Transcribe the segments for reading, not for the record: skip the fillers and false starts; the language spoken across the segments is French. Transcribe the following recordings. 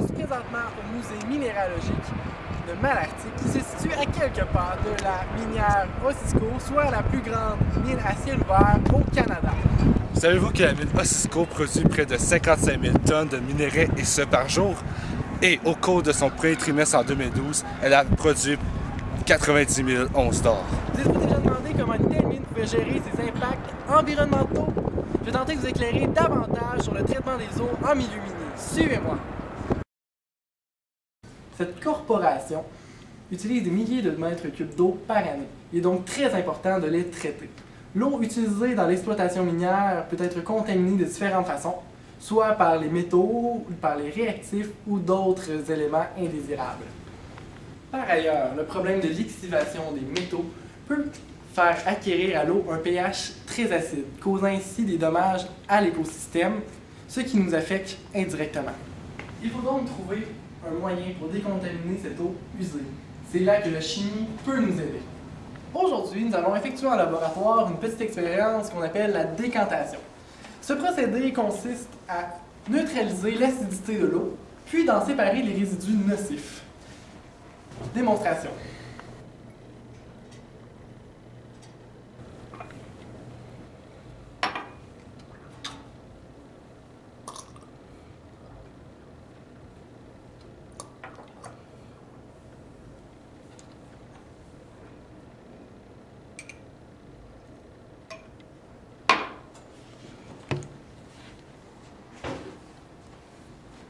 suis présentement au musée minéralogique de Malartic qui se situe à quelques pas de la minière Osisko, soit la plus grande mine à ciel ouvert au Canada. Savez-vous que la mine Osisko produit près de 55 000 tonnes de minerais et ce par jour? Et au cours de son premier trimestre en 2012, elle a produit 90 000 onces d'or. Vous êtes-vous déjà demandé comment une telle mine pouvait gérer ses impacts environnementaux? Je vais tenter de vous éclairer davantage sur le traitement des eaux en milieu minier. Suivez-moi! Cette corporation utilise des milliers de mètres cubes d'eau par année. Il est donc très important de les traiter. L'eau utilisée dans l'exploitation minière peut être contaminée de différentes façons, soit par les métaux, par les réactifs ou d'autres éléments indésirables. Par ailleurs, le problème de l'extivation des métaux peut faire acquérir à l'eau un pH très acide, causant ainsi des dommages à l'écosystème, ce qui nous affecte indirectement. Il faut donc trouver un moyen pour décontaminer cette eau usée. C'est là que la chimie peut nous aider. Aujourd'hui, nous allons effectuer en laboratoire une petite expérience qu'on appelle la décantation. Ce procédé consiste à neutraliser l'acidité de l'eau, puis d'en séparer les résidus nocifs. Démonstration.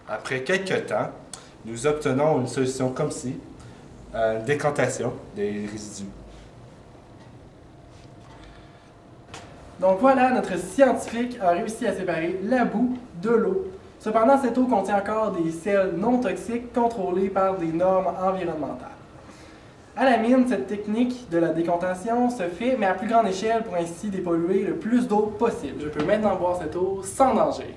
Après quelques temps, nous obtenons une solution comme ci, une décantation des résidus. Donc voilà, notre scientifique a réussi à séparer la boue de l'eau. Cependant, cette eau contient encore des sels non toxiques contrôlés par des normes environnementales. À la mine, cette technique de la décantation se fait, mais à plus grande échelle pour ainsi dépolluer le plus d'eau possible. Je peux maintenant boire cette eau sans danger.